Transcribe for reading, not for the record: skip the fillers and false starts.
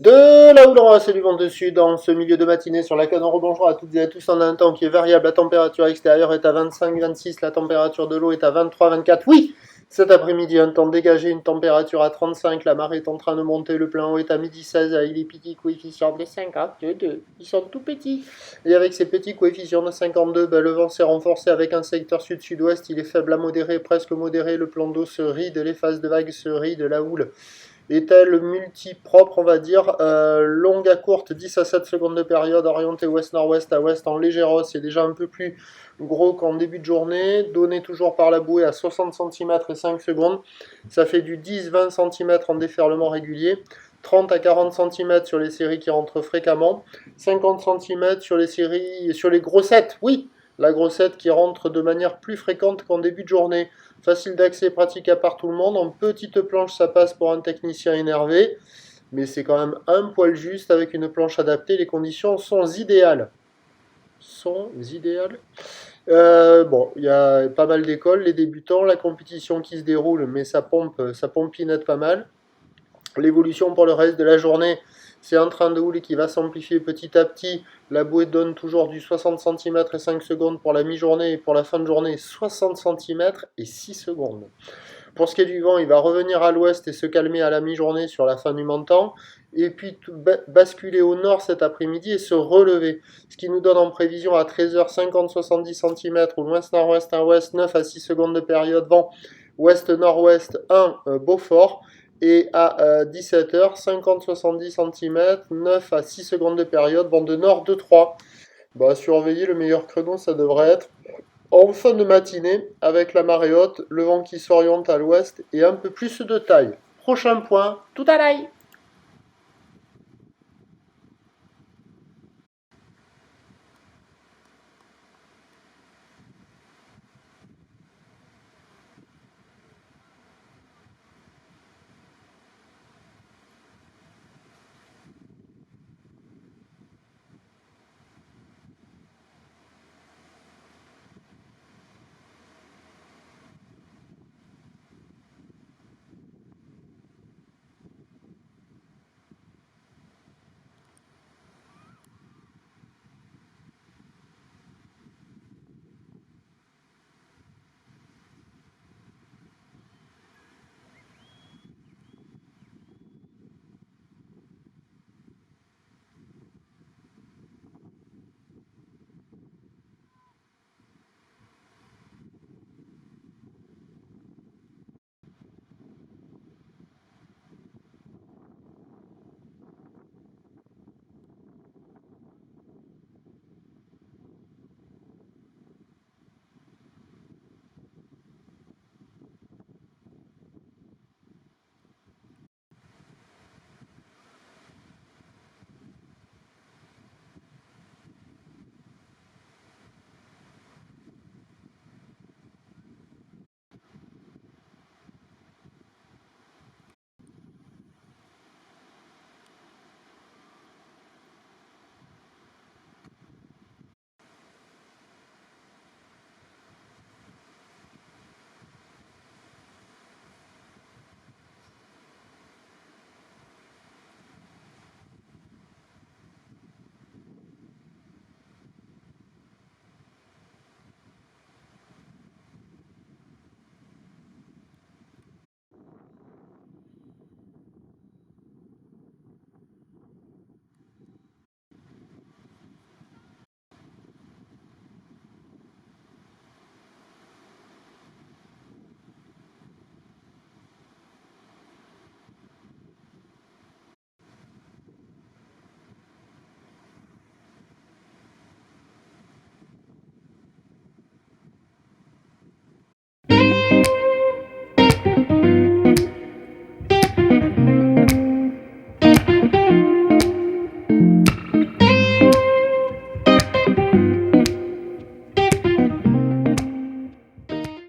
De là où l'aura, c'est du vent de sud en ce milieu de matinée sur laquelle on rebonjour à toutes et à tous en un temps qui est variable. La température extérieure est à 25-26, la température de l'eau est à 23-24. Oui, cet après-midi, un temps dégagé, une température à 35, la marée est en train de monter, le plein eau est à midi 16 avec des petits coefficients de 52. Ils sont tout petits. Et avec ces petits coefficients de 52, le vent s'est renforcé avec un secteur sud-sud-ouest, il est faible à modéré, presque modéré, le plan d'eau se ride, les phases de vagues se rident, la houle est-elle multipropre, on va dire, longue à courte, 10 à 7 secondes de période, orientée ouest-nord-ouest à ouest en légère hausse, c'est déjà un peu plus gros qu'en début de journée, donné toujours par la bouée à 60 cm et 5 secondes, ça fait du 10-20 cm en déferlement régulier, 30 à 40 cm sur les séries qui rentrent fréquemment, 50 cm sur les séries, sur les grossettes, oui, la grossette qui rentre de manière plus fréquente qu'en début de journée. Facile d'accès, praticable par tout le monde. En petite planche, ça passe pour un technicien énervé, mais c'est quand même un poil juste avec une planche adaptée. Les conditions sont idéales. Sont idéales. Bon, il y a pas mal d'écoles, les débutants, la compétition qui se déroule, mais ça pompinette pas mal. L'évolution pour le reste de la journée, c'est un train de houle qui va s'amplifier petit à petit. La bouée donne toujours du 60 cm et 5 secondes pour la mi-journée et pour la fin de journée 60 cm et 6 secondes. Pour ce qui est du vent, il va revenir à l'ouest et se calmer à la mi-journée sur la fin du montant, et puis basculer au nord cet après-midi et se relever. Ce qui nous donne en prévision à 13h 50-70 cm ou l'ouest-nord-ouest à ouest 9 à 6 secondes de période vent, ouest-nord-ouest 1 Beaufort, et à 17h 50-70 cm 9 à 6 secondes de période vent de nord 2-3. Surveiller le meilleur créneau, ça devrait être en fin de matinée, avec la marée haute, le vent qui s'oriente à l'ouest et un peu plus de taille. Prochain point, tout à l'ail.